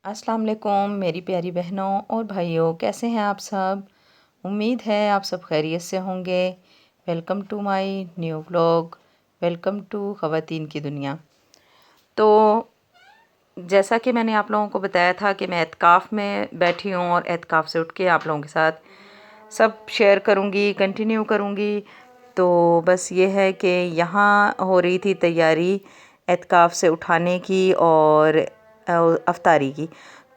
अस्सलाम वालेकुम मेरी प्यारी बहनों और भाइयों, कैसे हैं आप सब। उम्मीद है आप सब खैरियत से होंगे। Welcome to my new vlog. Welcome to ख़वातीन की दुनिया। तो जैसा कि मैंने आप लोगों को बताया था कि मैं एतकाफ़ में बैठी हूँ और एतकाफ़ से उठ के आप लोगों के साथ सब शेयर करूँगी, कंटिन्यू करूँगी। तो बस ये है कि यहाँ हो रही थी तैयारी एतकाफ़ से उठाने की और अफ्तारी की।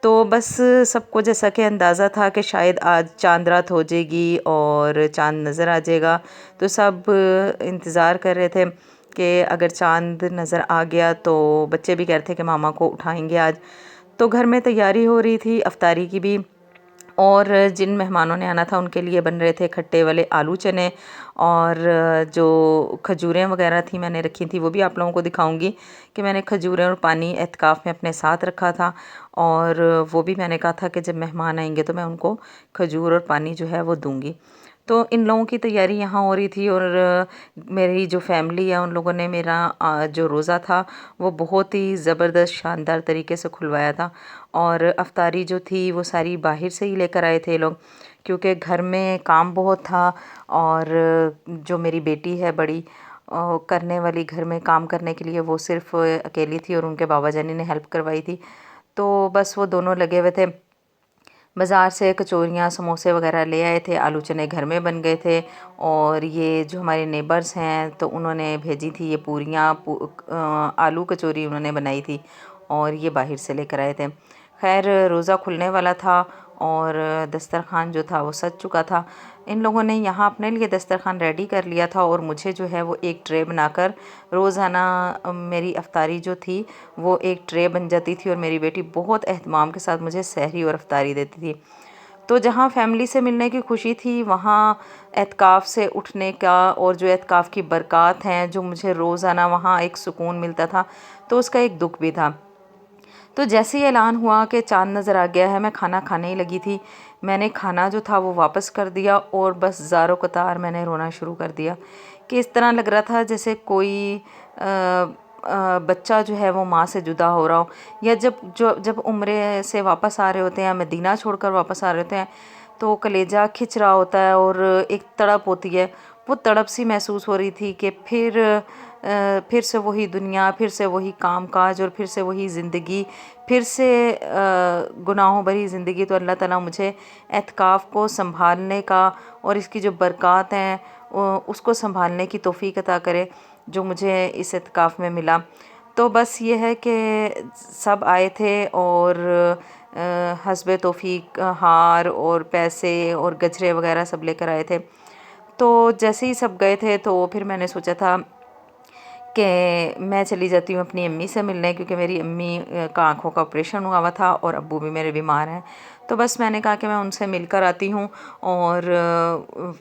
तो बस सबको जैसा कि अंदाज़ा था कि शायद आज चांद रात हो जाएगी और चांद नज़र आ जाएगा। तो सब इंतज़ार कर रहे थे कि अगर चांद नज़र आ गया तो बच्चे भी कह रहे थे कि मामा को उठाएंगे आज। तो घर में तैयारी हो रही थी अफ्तारी की भी, और जिन मेहमानों ने आना था उनके लिए बन रहे थे खट्टे वाले आलू चने, और जो खजूरें वगैरह थी मैंने रखी थी वो भी आप लोगों को दिखाऊंगी कि मैंने खजूरें और पानी एतकाफ़ में अपने साथ रखा था। और वो भी मैंने कहा था कि जब मेहमान आएंगे तो मैं उनको खजूर और पानी जो है वो दूंगी। तो इन लोगों की तैयारी यहाँ हो रही थी, और मेरी जो फैमिली है उन लोगों ने मेरा जो रोज़ा था वो बहुत ही ज़बरदस्त शानदार तरीके से खुलवाया था। और अफ्तारी जो थी वो सारी बाहर से ही लेकर आए थे ये लोग, क्योंकि घर में काम बहुत था। और जो मेरी बेटी है बड़ी करने वाली घर में काम करने के लिए, वो सिर्फ अकेली थी और उनके बाबा जानी ने हेल्प करवाई थी। तो बस वो दोनों लगे हुए थे। बाज़ार से कचौरियाँ समोसे वगैरह ले आए थे, आलू चने घर में बन गए थे। और ये जो हमारे नेबर्स हैं तो उन्होंने भेजी थी ये पूरियाँ आलू कचौरी उन्होंने बनाई थी, और ये बाहर से लेकर आए थे। खैर रोज़ा खुलने वाला था और दस्तरखान जो था वो सज चुका था। इन लोगों ने यहाँ अपने लिए दस्तरखान रेडी कर लिया था, और मुझे जो है वो एक ट्रे बनाकर रोज़ाना मेरी अफ्तारी जो थी वो एक ट्रे बन जाती थी, और मेरी बेटी बहुत एहतमाम के साथ मुझे सहरी और अफ्तारी देती थी। तो जहाँ फैमिली से मिलने की खुशी थी, वहाँ एतकाफ़ से उठने का और जो एतकाफ़ की बरक़ात हैं जो मुझे रोज़ाना वहाँ एक सुकून मिलता था, तो उसका एक दुख भी था। तो जैसे ही ऐलान हुआ कि चाँद नज़र आ गया है, मैं खाना खाने ही लगी थी। मैंने खाना जो था वो वापस कर दिया और बस ज़ारो कतार मैंने रोना शुरू कर दिया कि इस तरह लग रहा था जैसे कोई बच्चा जो है वो माँ से जुदा हो रहा हो, या जब उम्रे से वापस आ रहे होते हैं, मदीना छोड़कर वापस आ रहे होते हैं, तो कलेजा खिंच रहा होता है और एक तड़प होती है। वो तड़प सी महसूस हो रही थी कि फिर से वही दुनिया, फिर से वही कामकाज और फिर से वही ज़िंदगी, फिर से गुनाहों भरी ज़िंदगी। तो अल्लाह ताला मुझे एतकाफ़ को संभालने का और इसकी जो बरक़ात हैं उसको संभालने की तौफ़ीक अता करे जो मुझे इस एतकाफ़ में मिला। तो बस ये है कि सब आए थे और हस्बे तौफ़ीक हार और पैसे और गजरे वगैरह सब लेकर आए थे। तो जैसे ही सब गए थे तो फिर मैंने सोचा था कि मैं चली जाती हूँ अपनी अम्मी से मिलने, क्योंकि मेरी अम्मी का आँखों का ऑपरेशन हुआ हुआ था और अब्बू भी मेरे बीमार हैं। तो बस मैंने कहा कि मैं उनसे मिलकर आती हूँ। और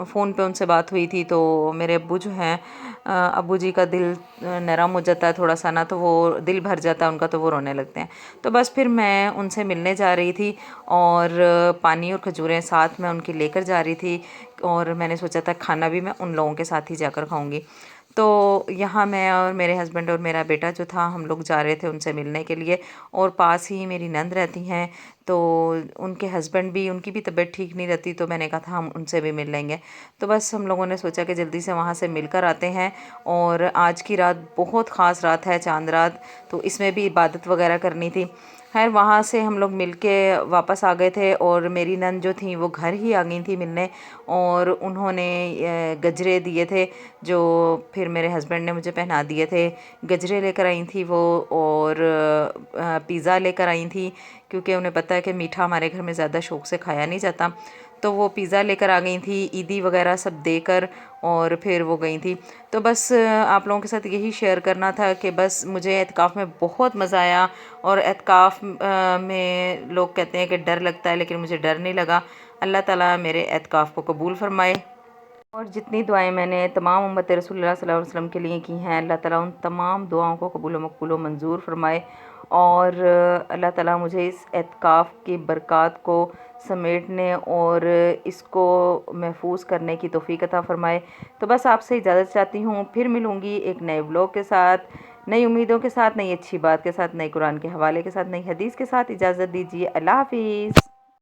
फ़ोन पे उनसे बात हुई थी तो मेरे अब्बू जो हैं, अब्बू जी का दिल नरम हो जाता है थोड़ा सा ना, तो वो दिल भर जाता है उनका, तो वो रोने लगते हैं। तो बस फिर मैं उनसे मिलने जा रही थी और पानी और खजूरें साथ में उनकी लेकर जा रही थी, और मैंने सोचा था खाना भी मैं उन लोगों के साथ ही जाकर खाऊंगी। तो यहाँ मैं और मेरे हस्बैंड और मेरा बेटा जो था हम लोग जा रहे थे उनसे मिलने के लिए। और पास ही मेरी नंद रहती हैं, तो उनके हस्बैंड भी, उनकी भी तबीयत ठीक नहीं रहती, तो मैंने कहा था हम उनसे भी मिल लेंगे। तो बस हम लोगों ने सोचा कि जल्दी से वहाँ से मिलकर आते हैं। और आज की रात बहुत ख़ास रात है, चांद रात, तो इसमें भी इबादत वगैरह करनी थी। खैर वहाँ से हम लोग मिल के वापस आ गए थे, और मेरी नंद जो थी वो घर ही आ गई थी मिलने, और उन्होंने गजरे दिए थे जो फिर मेरे हस्बैंड ने मुझे पहना दिए थे। गजरे लेकर आई थी वो, और पिज़्ज़ा लेकर आई थी, क्योंकि उन्हें पता है कि मीठा हमारे घर में ज़्यादा शौक़ से खाया नहीं जाता। तो वो पिज़्ज़ा लेकर आ गई थी, ईदी वगैरह सब देकर, और फिर वो गई थी। तो बस आप लोगों के साथ यही शेयर करना था कि बस मुझे एतकाफ़ में बहुत मज़ा आया। और एतकाफ़ में लोग कहते हैं कि डर लगता है, लेकिन मुझे डर नहीं लगा। अल्लाह ताला मेरे एतकाफ़ को कबूल फ़रमाए। और जितनी दुआएं मैंने तमाम उम्मत रसूलुल्लाह सल्लल्लाहु अलैहि वसल्लम के लिए की हैं, अल्लाह ताला उन तमाम दुआओं को कबूल व मकबूल व मंजूर फ़रमाए। और अल्लाह ताला मुझे इस एतकाफ़ की बरक़ात को समेटने और इसको महफूज करने की तौफ़ीक अता फ़रमाए। तो बस आपसे इजाज़त चाहती हूँ, फिर मिलूँगी एक नए व्लॉग के साथ। नई उम्मीदों के साथ, नई अच्छी बात के साथ, नई कुरान के हवाले के साथ, नई हदीस के साथ इजाज़त दीजिए। अल्लाह हाफ़िज़।